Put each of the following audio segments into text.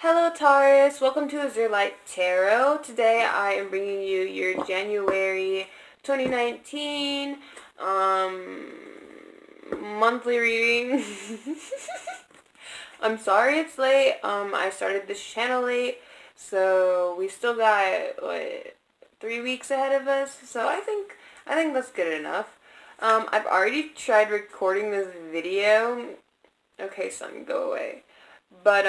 Hello Taurus, welcome to Azure Light Tarot. Today I am bringing you your January 2019 monthly reading. I'm sorry it's late. I started this channel late, so we still got 3 weeks ahead of us. So I think that's good enough. I've already tried recording this video. Okay, son, go away. But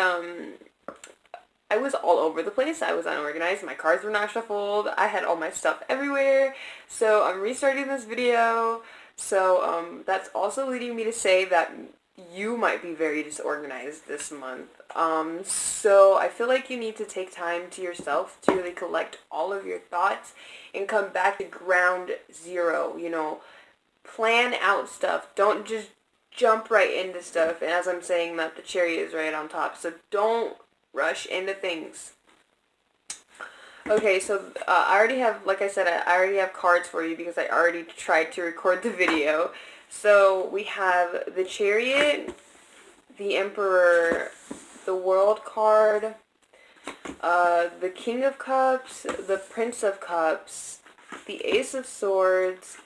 I was all over the place. I was unorganized. My cards were not shuffled. I had all my stuff everywhere. So I'm restarting this video. So that's also leading me to say that you might be very disorganized this month. So I feel like you need to take time to yourself to really collect all of your thoughts and come back to ground zero. Plan out stuff. Don't just jump right into stuff. And as I'm saying that, the cherry is right on top. So don't rush into things. Okay, so I already have, like I said, I already have cards for you because I already tried to record the video. So we have the Chariot, the Emperor, the World card, the King of Cups, the Prince of Cups, the Ace of Swords,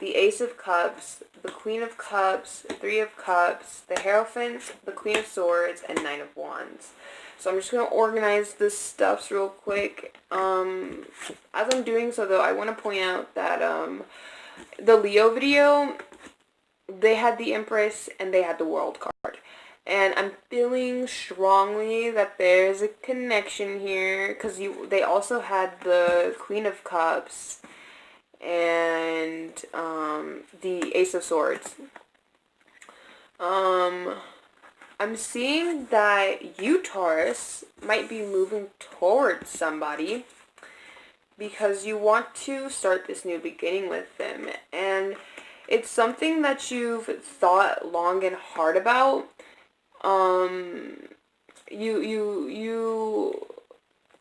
the Ace of Cups, the Queen of Cups, Three of Cups, the Hierophant, the Queen of Swords, and Nine of Wands. So I'm just going to organize this stuff real quick. As I'm doing so, though, I want to point out that the Leo video, they had the Empress and they had the World card. And I'm feeling strongly that there's a connection here because they also had the Queen of Cups and the Ace of Swords. I'm seeing that you, Taurus, might be moving towards somebody because you want to start this new beginning with them. And it's something that you've thought long and hard about. You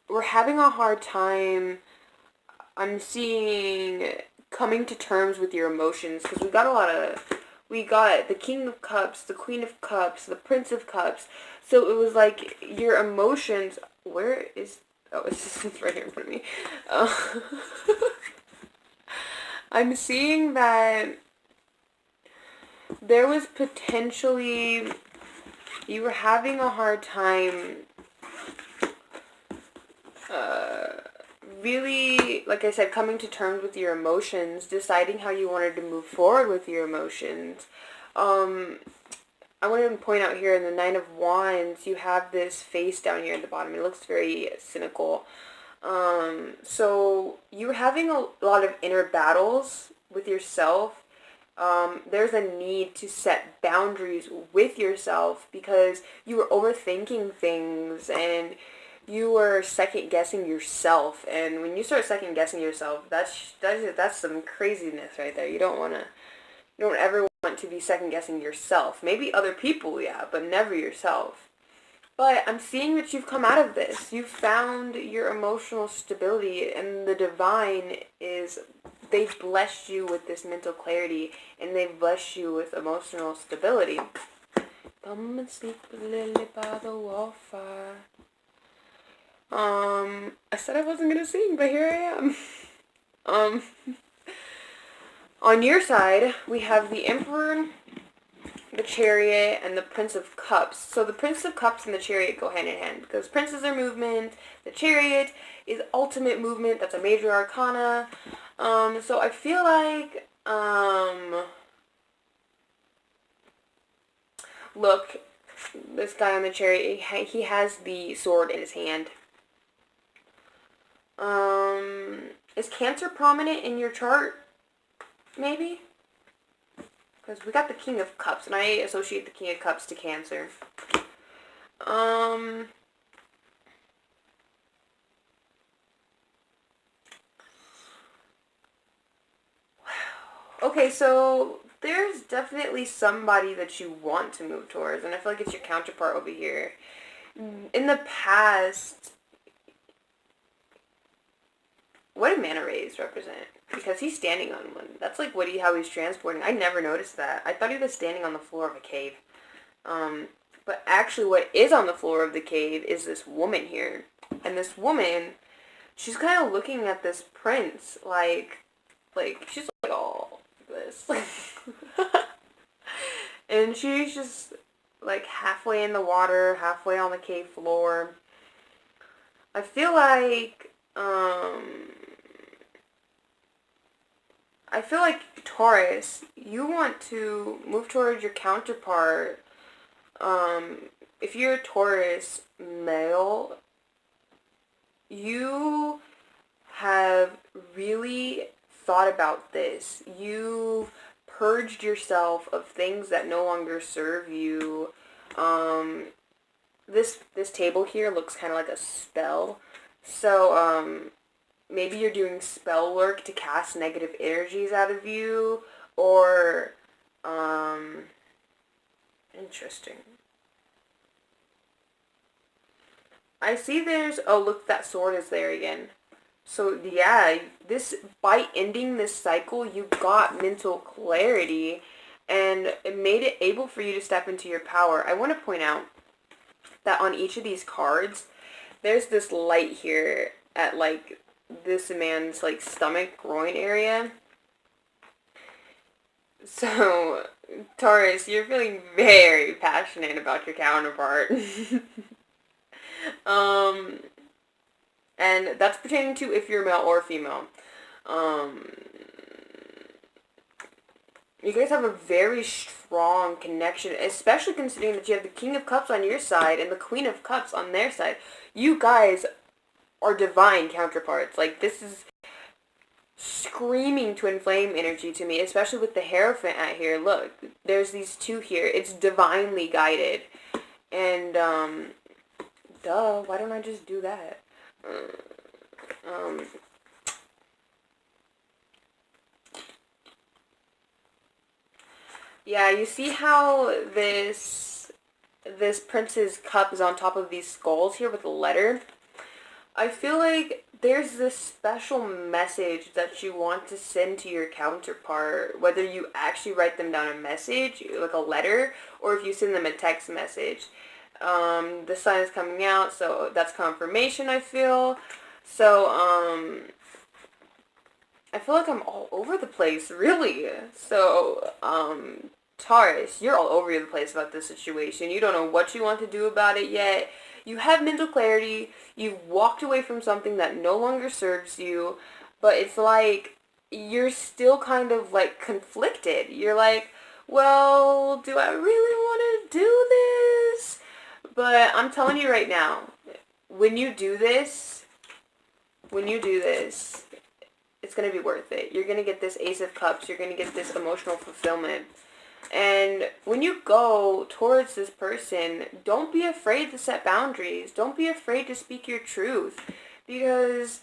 were having a hard time, I'm seeing, coming to terms with your emotions because we got the King of Cups, the Queen of Cups, the Prince of Cups. So it was like your emotions. Where is? Oh, it's just right here in front of me. I'm seeing that there was potentially you were having a hard time. Really, like I said, coming to terms with your emotions, deciding how you wanted to move forward with your emotions. I wanted to point out here in the Nine of Wands, you have this face down here at the bottom. It looks very cynical. So you were having a lot of inner battles with yourself. There's a need to set boundaries with yourself because you were overthinking things and you were second guessing yourself. And when you start second guessing yourself, that's some craziness right there. You don't ever want to be second guessing yourself. Maybe other people, yeah, but never yourself. But I'm seeing that you've come out of this. You've found your emotional stability, and the divine they've blessed you with this mental clarity, and they've blessed you with emotional stability. Come and sleep with Lily by the wallfire. I said I wasn't gonna sing, but here I am. On your side, we have the Emperor, the Chariot, and the Prince of Cups. So the Prince of Cups and the Chariot go hand in hand because princes are movement. The Chariot is ultimate movement. That's a major arcana. So I feel like, look, this guy on the Chariot, he has the sword in his hand. Is Cancer prominent in your chart? Maybe? Because we got the King of Cups, and I associate the King of Cups to Cancer. Okay, so there's definitely somebody that you want to move towards, and I feel like it's your counterpart over here. In the past, what do manta rays represent? Because he's standing on one. That's like how he's transporting. I never noticed that. I thought he was standing on the floor of a cave. But But actually what is on the floor of the cave is this woman here. And this woman, she's kind of looking at this prince like she's like, oh, this. And she's just like halfway in the water, halfway on the cave floor. I feel like Taurus, you want to move towards your counterpart. If you're a Taurus male, you have really thought about this. You've purged yourself of things that no longer serve you. This table here looks kind of like a spell. So, maybe you're doing spell work to cast negative energies out of you, or, interesting. I see oh, look, that sword is there again. So, yeah, by ending this cycle, you got mental clarity, and it made it able for you to step into your power. I want to point out that on each of these cards, there's this light here at, like, this man's, like, stomach, groin area. So, Taurus, you're feeling very passionate about your counterpart. And that's pertaining to if you're male or female. You guys have a very strong connection, especially considering that you have the King of Cups on your side and the Queen of Cups on their side. You guys are divine counterparts. Like, this is screaming twin flame energy to me, especially with the Hierophant at here. Look, there's these two here. It's divinely guided. And, duh, why don't I just do that? Yeah, you see how this prince's cup is on top of these skulls here with a letter? I feel like there's this special message that you want to send to your counterpart, whether you actually write them down a message, like a letter, or if you send them a text message. The sun is coming out, so that's confirmation, I feel. So, I feel like I'm all over the place, really. So, Taurus, you're all over the place about this situation. You don't know what you want to do about it yet. You have mental clarity. You've walked away from something that no longer serves you. But it's like, you're still kind of, like, conflicted. You're like, well, do I really want to do this? But I'm telling you right now, when you do this, it's going to be worth it. You're going to get this Ace of Cups. You're going to get this emotional fulfillment. And when you go towards this person, don't be afraid to set boundaries. Don't be afraid to speak your truth. Because,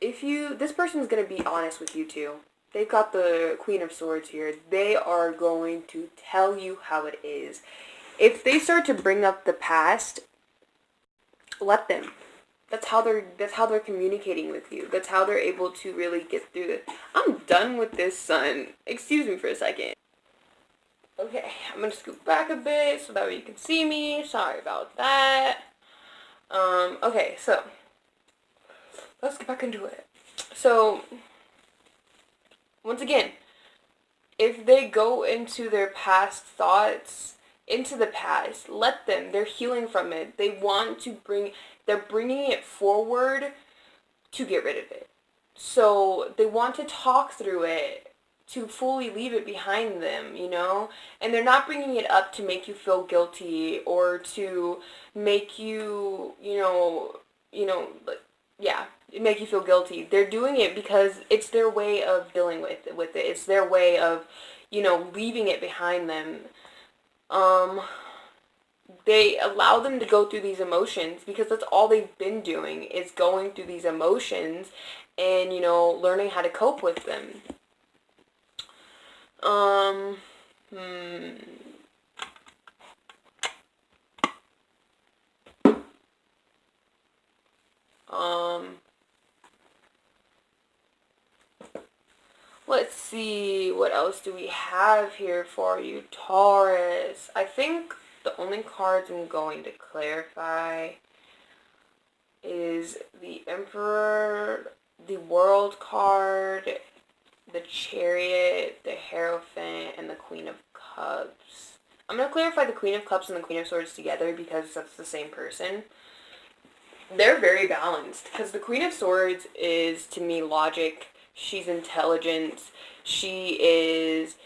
this person's going to be honest with you too. They've got the Queen of Swords here. They are going to tell you how it is. If they start to bring up the past, let them. That's how they're communicating with you. That's how they're able to really get through it. I'm done with this sun. Excuse me for a second. Okay, I'm gonna scoot back a bit so that way you can see me. Sorry about that. Okay, so let's get back into it. So, once again, if they go into their past thoughts, into the past, let them. They're healing from it. They're bringing it forward to get rid of it. So they want to talk through it to fully leave it behind them, you know? And they're not bringing it up to make you feel guilty or to make you, make you feel guilty. They're doing it because it's their way of dealing with it. It's their way of, leaving it behind them. They allow them to go through these emotions because that's all they've been doing is going through these emotions and, learning how to cope with them. Let's Let's see, what else do we have here for you, Taurus? I think the only cards I'm going to clarify is the Emperor, the World card, the Chariot, the Hierophant, and the Queen of Cups. I'm going to clarify the Queen of Cups and the Queen of Swords together because that's the same person. They're very balanced because the Queen of Swords is, to me, logic. She's intelligence. She is,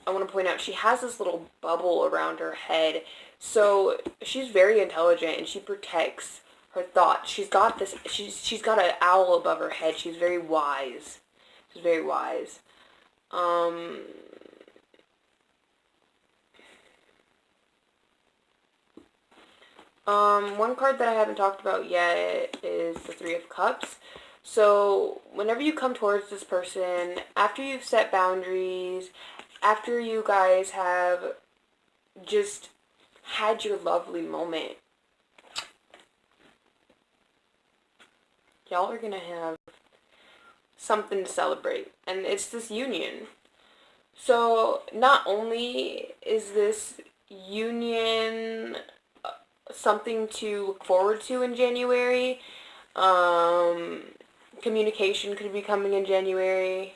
I want to point out, she has this little bubble around her head. So she's very intelligent and she protects her thoughts. She's got this, she's got an owl above her head. She's very wise. She's very wise. One card that I haven't talked about yet is the Three of Cups. So whenever you come towards this person, after you've set boundaries, after you guys have just had your lovely moment, y'all are gonna have something to celebrate. And it's this union. So not only is this union something to look forward to in January, communication could be coming in January.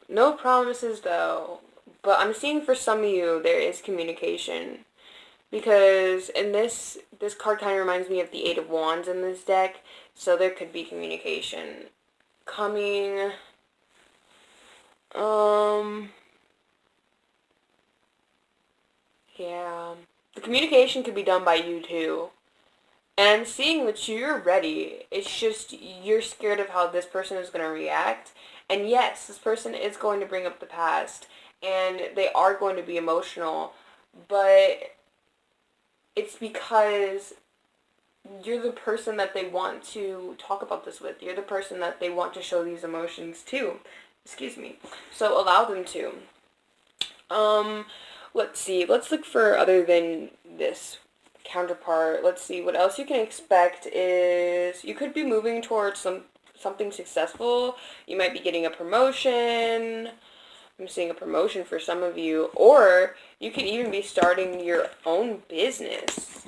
No promises though, but I'm seeing for some of you there is communication, because in this card kind of reminds me of the Eight of Wands in this deck, so there could be communication coming. Yeah, the communication could be done by you too. And I'm seeing that you're ready. It's just you're scared of how this person is going to react. And yes, this person is going to bring up the past. And they are going to be emotional. But it's because you're the person that they want to talk about this with. You're the person that they want to show these emotions to. Excuse me. So allow them to. Let's see. Let's look for other than this counterpart. Let's see what else you can expect is you could be moving towards something successful. You might be getting a promotion. I'm seeing a promotion for some of you, or you could even be starting your own business.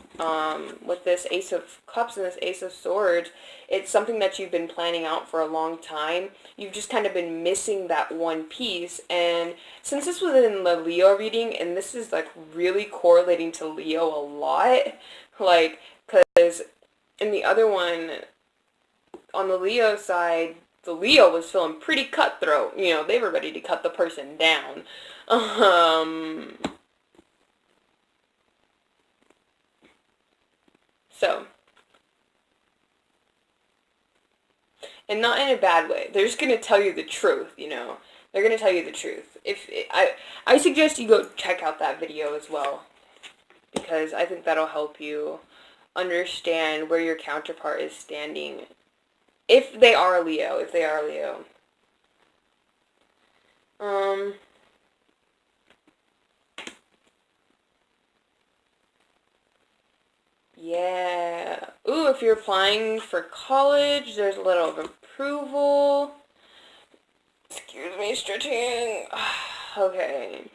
With this Ace of Cups and this Ace of Swords, it's something that you've been planning out for a long time. You've just kind of been missing that one piece, and since this was in the Leo reading, and this is like really correlating to Leo a lot, like, because in the other one, on the Leo side, the Leo was feeling pretty cutthroat. You know, they were ready to cut the person down. So, and not in a bad way. They're just gonna tell you the truth, you know. They're gonna tell you the truth. I suggest you go check out that video as well, because I think that'll help you understand where your counterpart is standing. If they are a Leo, yeah. Ooh, if you're applying for college, there's a little of approval. Excuse me, stretching. Okay.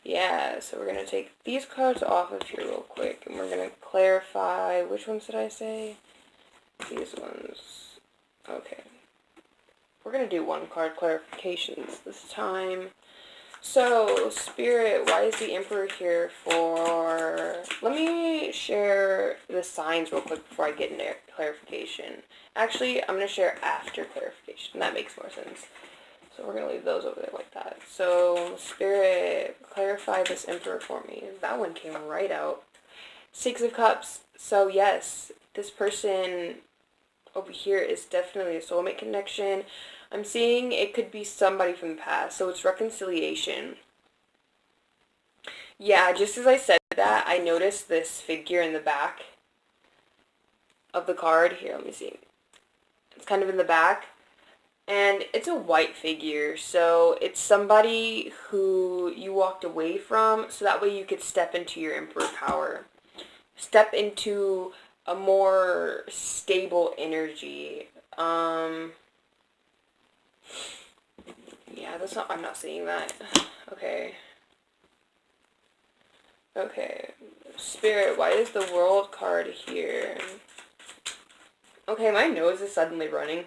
Yeah, so we're going to take these cards off of here real quick, and we're going to clarify. Which ones did I say? These ones. Okay. We're going to do one card clarifications this time. So, Spirit, why is the Emperor here for... Let me share the signs real quick before I get into clarification. Actually, I'm going to share after clarification. That makes more sense. So we're going to leave those over there like that. So, Spirit, clarify this Emperor for me. That one came right out. Six of Cups. So, yes, this person over here is definitely a soulmate connection. I'm seeing it could be somebody from the past, so it's reconciliation. Yeah, just as I said that, I noticed this figure in the back of the card. Here, let me see. It's kind of in the back, and it's a white figure, so it's somebody who you walked away from, so that way you could step into your Emperor power. Step into a more stable energy. Yeah, that's not, I'm not seeing that. Okay. Okay. Spirit, why is the world card here? Okay, my nose is suddenly running.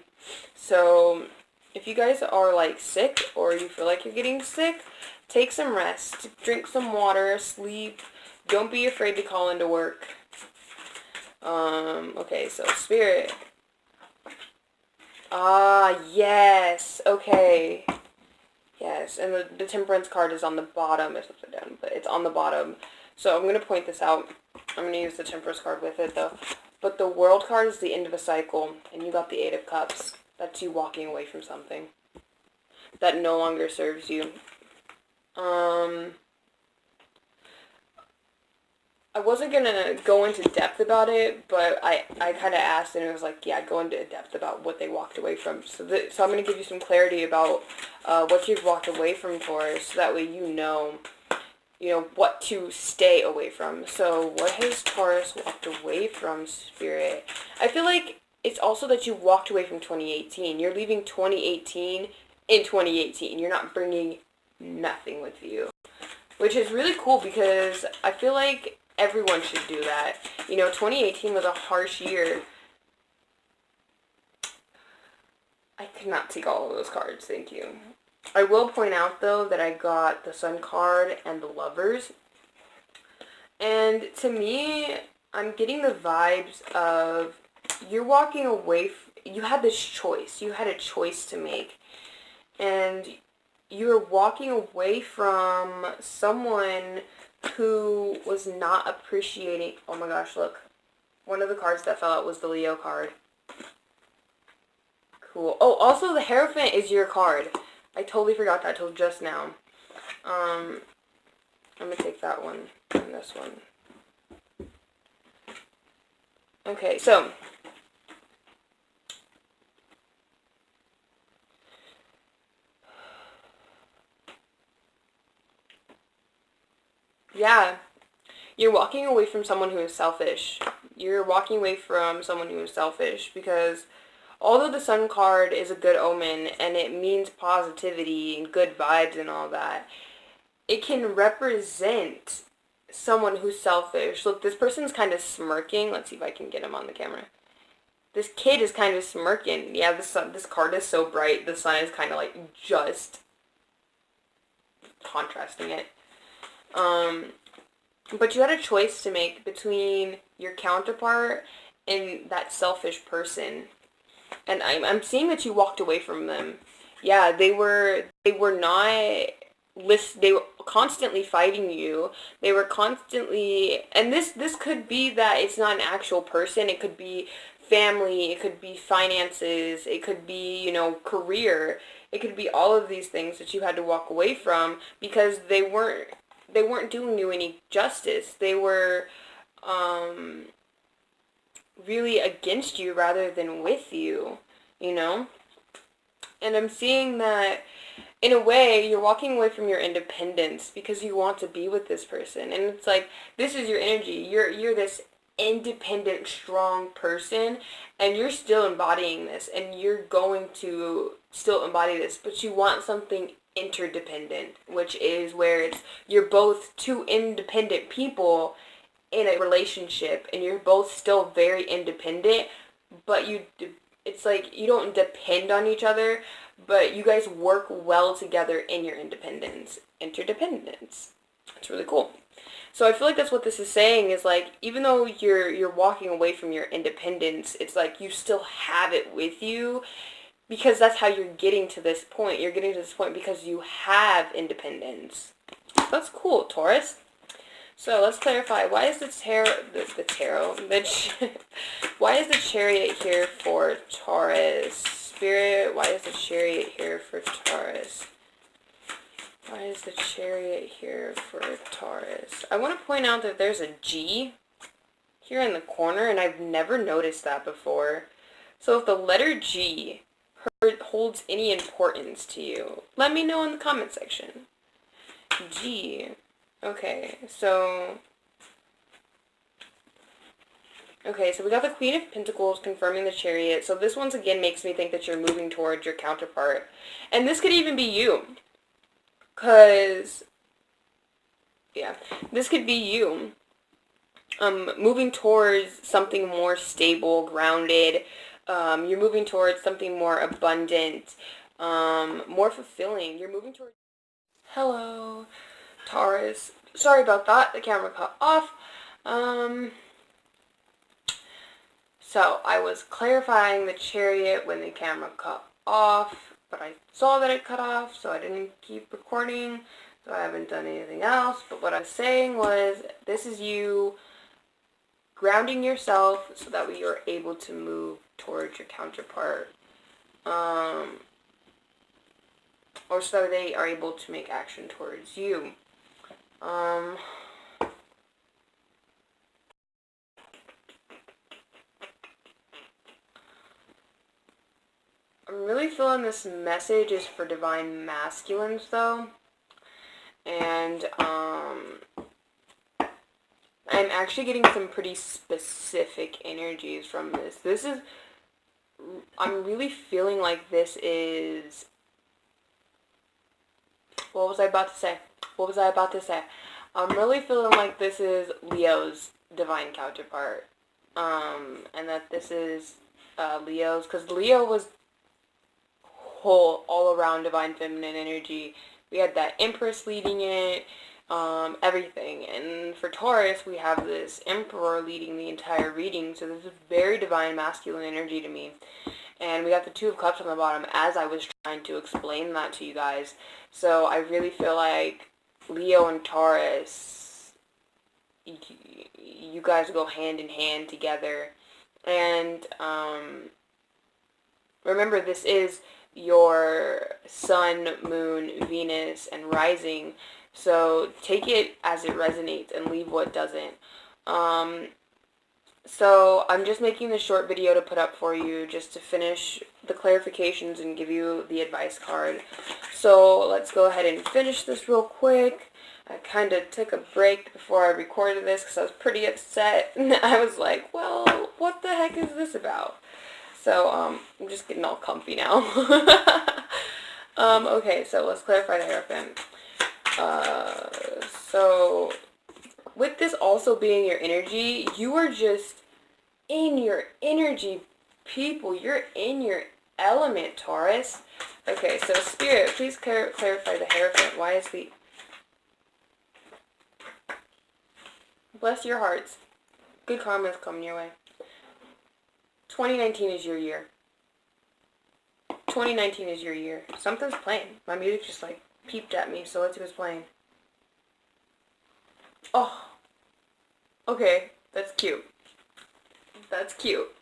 So, if you guys are like sick or you feel like you're getting sick, take some rest, drink some water, sleep. Don't be afraid to call into work. Okay, so Spirit. Ah, yes. Okay. Yes, and the Temperance card is on the bottom. It's upside down, but it's on the bottom. So I'm going to point this out. I'm going to use the Temperance card with it, though. But the World card is the end of a cycle, and you got the Eight of Cups. That's you walking away from something that no longer serves you. I wasn't going to go into depth about it, but I kind of asked, and it was like, yeah, go into depth about what they walked away from. So I'm going to give you some clarity about what you've walked away from, Taurus, so that way you know what to stay away from. So what has Taurus walked away from, Spirit? I feel like it's also that you walked away from 2018. You're leaving 2018 in 2018. You're not bringing nothing with you, which is really cool because I feel like everyone should do that. 2018 was a harsh year. I could not take all of those cards, thank you. I will point out, though, that I got the Sun card and the Lovers. And to me, I'm getting the vibes of you're walking away. You had this choice. You had a choice to make. And you're walking away from someone who was not appreciating. Oh my gosh, look. One of the cards that fell out was the Leo card. Cool. Oh, also the Hierophant is your card. I totally forgot that till just now. I'm going to take that one and this one. Okay, so. Yeah. You're walking away from someone who is selfish. You're walking away from someone who is selfish because although the Sun card is a good omen and it means positivity and good vibes and all that, it can represent someone who's selfish. Look, this person's kind of smirking. Let's see if I can get him on the camera. This kid is kind of smirking. Yeah, this card is so bright. The sun is kind of like just contrasting it. But you had a choice to make between your counterpart and that selfish person. And I'm seeing that you walked away from them. Yeah, they were not they were constantly fighting you. They were constantly, and this could be that it's not an actual person. It could be family, it could be finances, it could be, career. It could be all of these things that you had to walk away from because they weren't doing you any justice. They were really against you rather than with you, And I'm seeing that in a way you're walking away from your independence because you want to be with this person. And it's like, this is your energy. You're this independent, strong person, and you're still embodying this, and you're going to still embody this, but you want something interdependent, which is where you're both two independent people in a relationship, and you're both still very independent, but it's like you don't depend on each other, but you guys work well together in your independence. Interdependence. It's really cool. So I feel like that's what this is saying, is like, even though you're walking away from your independence, it's like you still have it with you because that's how you're getting to this point. You're getting to this point because you have independence. That's cool, Taurus. So let's clarify, why is why is the Chariot here for Taurus? Spirit, why is the Chariot here for Taurus? Why is the Chariot here for Taurus? I want to point out that there's a G here in the corner, and I've never noticed that before. So if the letter G holds any importance to you, let me know in the comment section. G. Okay, so Okay, so we got the Queen of Pentacles confirming the Chariot. So this once again makes me think that you're moving towards your counterpart. And this could even be you. Because, yeah, this could be you. Moving towards something more stable, grounded. You're moving towards something more abundant, more fulfilling. You're moving towards... Hello, Taurus. Sorry about that. The camera cut off. So I was clarifying the Chariot when the camera cut off, but I saw that it cut off, so I didn't keep recording, so I haven't done anything else. But what I was saying was, this is you grounding yourself so that way you're able to move towards your counterpart, or so that they are able to make action towards you. I'm really feeling this message is for divine masculines, though. And, I'm actually getting some pretty specific energies from this. I'm really feeling like this is... What was I about to say? I'm really feeling like this is Leo's divine counterpart. And that this is, Leo's, because Leo was whole, all-around divine feminine energy. We had that Empress leading it, everything. And for Taurus, we have this Emperor leading the entire reading, so this is very divine masculine energy to me. And we got the Two of Cups on the bottom as I was trying to explain that to you guys. So I really feel like Leo and Taurus, you guys go hand in hand together. And remember, this is your sun, moon, Venus, and rising. So take it as it resonates and leave what doesn't. So I'm just making this short video to put up for you just to finish the clarifications and give you the advice card. So let's go ahead and finish this real quick. I kind of took a break before I recorded this because I was pretty upset. I was like, well, what the heck is this about? So, I'm just getting all comfy now. Okay, so let's clarify the Hierophant. So, with this also being your energy, you are just in your energy, people. You're in your element, Taurus. Okay, so Spirit, please clarify the Hierophant. Why is the... Bless your hearts. Good karma is coming your way. 2019 is your year. 2019 is your year. Something's playing. My music just like peeped at me, so let's see what's playing. Oh. Okay, that's cute. That's cute.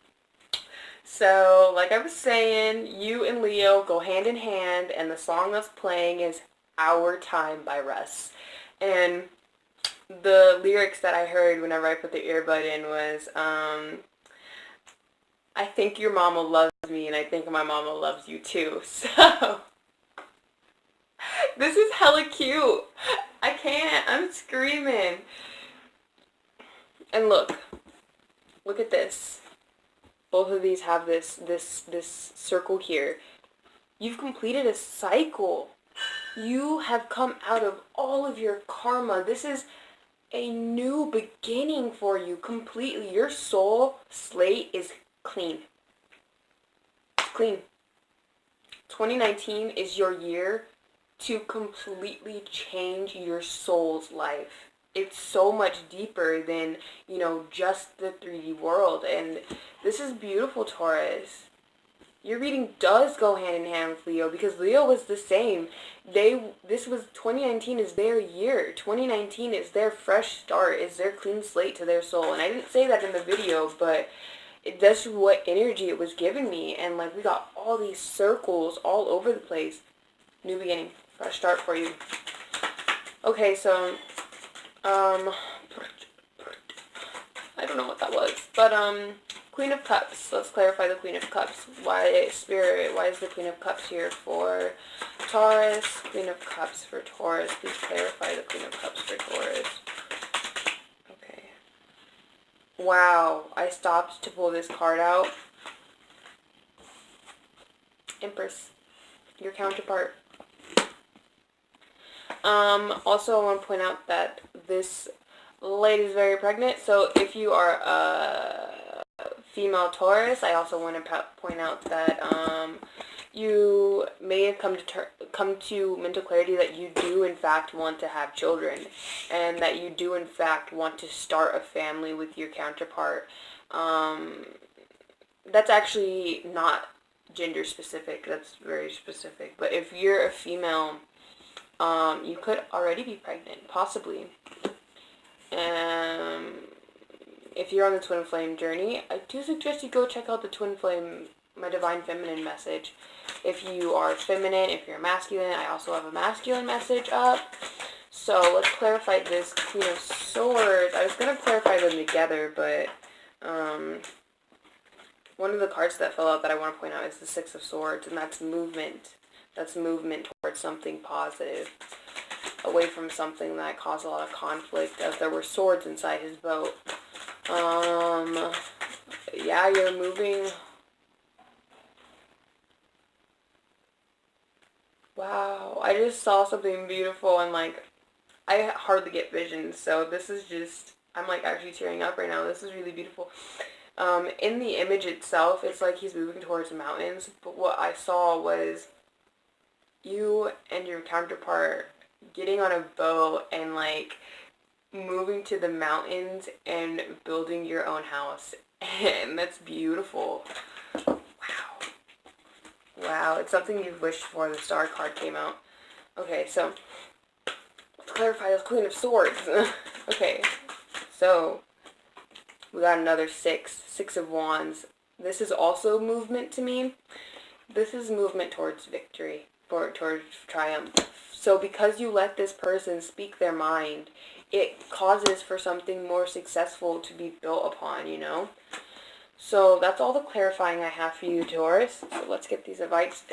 So, like I was saying, you and Leo go hand in hand, and the song that's playing is Our Time by Russ. And the lyrics that I heard whenever I put the earbud in was, I think your mama loves me, and I think my mama loves you too. So, this is hella cute. I can't. I'm screaming. And look at this. Both of these have this circle here. You've completed a cycle. You have come out of all of your karma. This is a new beginning for you completely. Your soul slate is clean. Clean. 2019 is your year to completely change your soul's life. It's so much deeper than, just the 3D world. And this is beautiful, Taurus. Your reading does go hand in hand with Leo, because Leo was the same. 2019 is their year. 2019 is their fresh start, is their clean slate to their soul. And I didn't say that in the video, but that's what energy it was giving me. And like, we got all these circles all over the place. New beginning, fresh start for you. Okay, so, I don't know what that was, but, Queen of Cups. Let's clarify the Queen of Cups. Why, Spirit, why is the Queen of Cups here for Taurus? Queen of Cups for Taurus. Please clarify the Queen of Cups for Taurus. Okay. Wow, I stopped to pull this card out. Empress, your counterpart. Also, I want to point out that this lady is very pregnant, so if you are a female Taurus, I also want to point out that you may have come to mental clarity that you do in fact want to have children, and that you do in fact want to start a family with your counterpart. That's actually not gender specific, that's very specific, but if you're a female, you could already be pregnant, possibly. If you're on the twin flame journey, I do suggest you go check out the twin flame, my divine feminine message. If you are feminine, if you're masculine, I also have a masculine message up. So let's clarify this Queen of Swords. I was going to clarify them together, but one of the cards that fell out that I want to point out is the Six of Swords, and that's movement. That's movement towards something positive, away from something that caused a lot of conflict, as there were swords inside his boat. Yeah, you're moving. Wow, I just saw something beautiful, and like, I hardly get visions, so this is just, I'm like actually tearing up right now. This is really beautiful. In the image itself, it's like he's moving towards the mountains, but what I saw was you and your counterpart getting on a boat and like moving to the mountains and building your own house. And that's beautiful. Wow, it's something you've wished for. The Star card came out. Okay, so let's clarify this Queen of Swords. Okay, so we got another Six of Wands. This is also movement to me. This is movement towards victory, towards triumph. So because you let this person speak their mind, it causes for something more successful to be built upon, you know? So that's all the clarifying I have for you, Taurus. So let's get these advice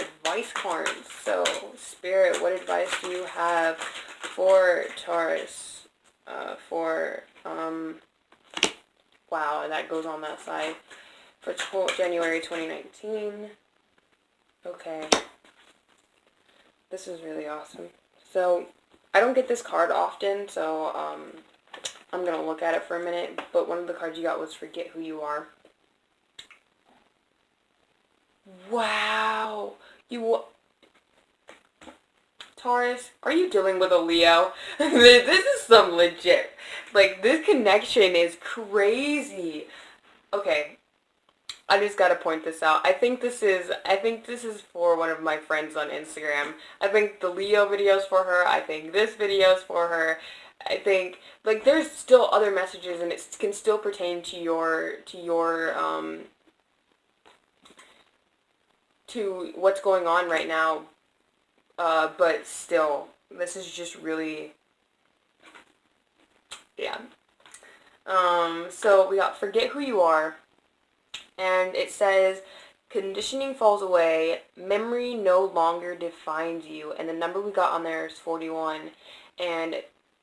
cards. So, Spirit, what advice do you have for Taurus? Wow, that goes on that side. For January 2019. Okay. This is really awesome. So, I don't get this card often, so I'm going to look at it for a minute. But one of the cards you got was Forget Who You Are. Wow. Taurus, are you dealing with a Leo? This is some legit. Like, this connection is crazy. Okay. I just gotta point this out. I think this is for one of my friends on Instagram. I think the Leo video's for her. I think this video's for her. I think, like, there's still other messages, and it can still pertain to to what's going on right now, but still, this is just really, yeah. So we got Forget Who You Are, and it says, conditioning falls away, memory no longer defines you, and the number we got on there is 41, and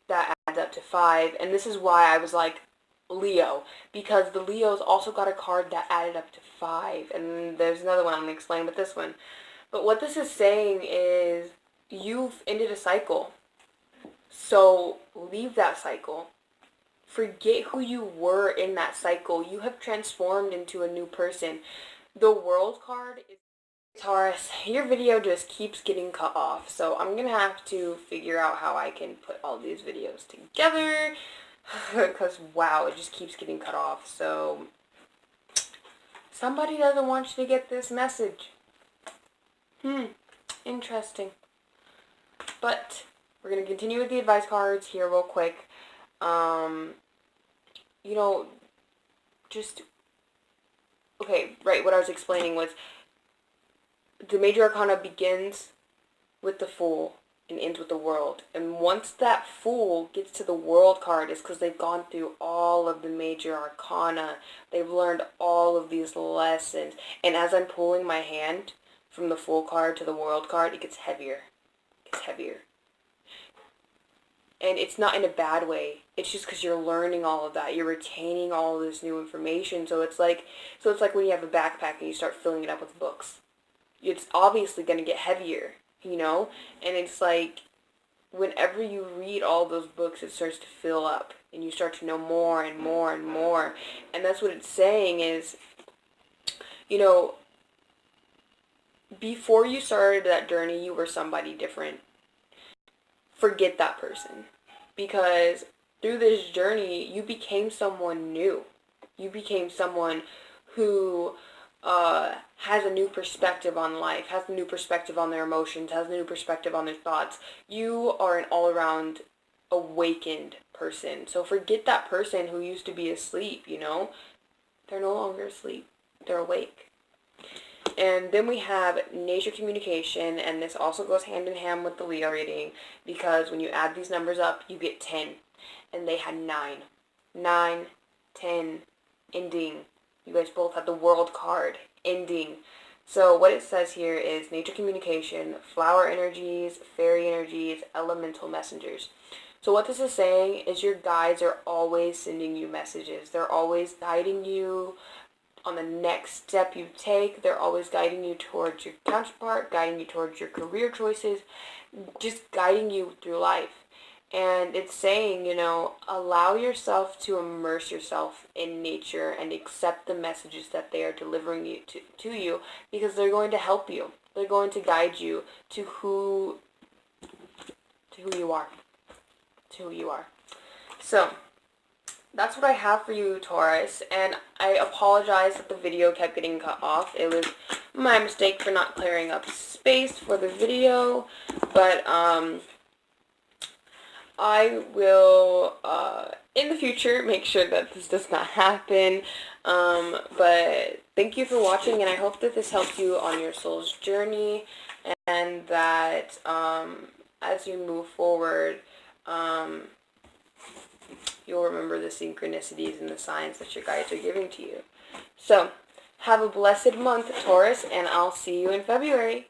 that adds up to 5, and this is why I was like, Leo, because the Leos also got a card that added up to 5, and there's another one I'm going to explain with this one. But what this is saying is, you've ended a cycle, so leave that cycle. Forget who you were in that cycle. You have transformed into a new person. The World card is... Taurus, your video just keeps getting cut off, so I'm going to have to figure out how I can put all these videos together. Because, wow, it just keeps getting cut off. So, somebody doesn't want you to get this message. Interesting. But, we're going to continue with the advice cards here real quick. You know, just... Okay, right, what I was explaining was, the Major Arcana begins with the Fool and ends with the World. And once that Fool gets to the World card, it's because they've gone through all of the Major Arcana. They've learned all of these lessons. And as I'm pulling my hand from the Fool card to the World card, it gets heavier. It gets heavier. And it's not in a bad way. It's just because you're learning all of that. You're retaining all of this new information. So it's like when you have a backpack and you start filling it up with books. It's obviously going to get heavier, you know? And it's like whenever you read all those books, it starts to fill up and you start to know more and more and more. And that's what it's saying is, you know, before you started that journey, you were somebody different. Forget that person. Because through this journey, you became someone new. You became someone who has a new perspective on life, has a new perspective on their emotions, has a new perspective on their thoughts. You are an all-around awakened person. So forget that person who used to be asleep, you know? They're no longer asleep. They're awake. And then we have nature communication, and this also goes hand in hand with the Leo reading, because when you add these numbers up, you get 10. And they had 9. 9, 10, ending. You guys both had the World card, ending. So what it says here is nature communication, flower energies, fairy energies, elemental messengers. So what this is saying is your guides are always sending you messages. They're always guiding you on the next step you take. They're always guiding you towards your counterpart, guiding you towards your career choices, just guiding you through life. And it's saying, you know, allow yourself to immerse yourself in nature and accept the messages that they are delivering you to you, because they're going to help you. They're going to guide you to who you are. To who you are. So that's what I have for you, Taurus, and I apologize that the video kept getting cut off. It was my mistake for not clearing up space for the video, but I will, in the future, make sure that this does not happen. But thank you for watching, and I hope that this helped you on your soul's journey, and that as you move forward, you'll remember the synchronicities and the signs that your guides are giving to you. So, have a blessed month, Taurus, and I'll see you in February.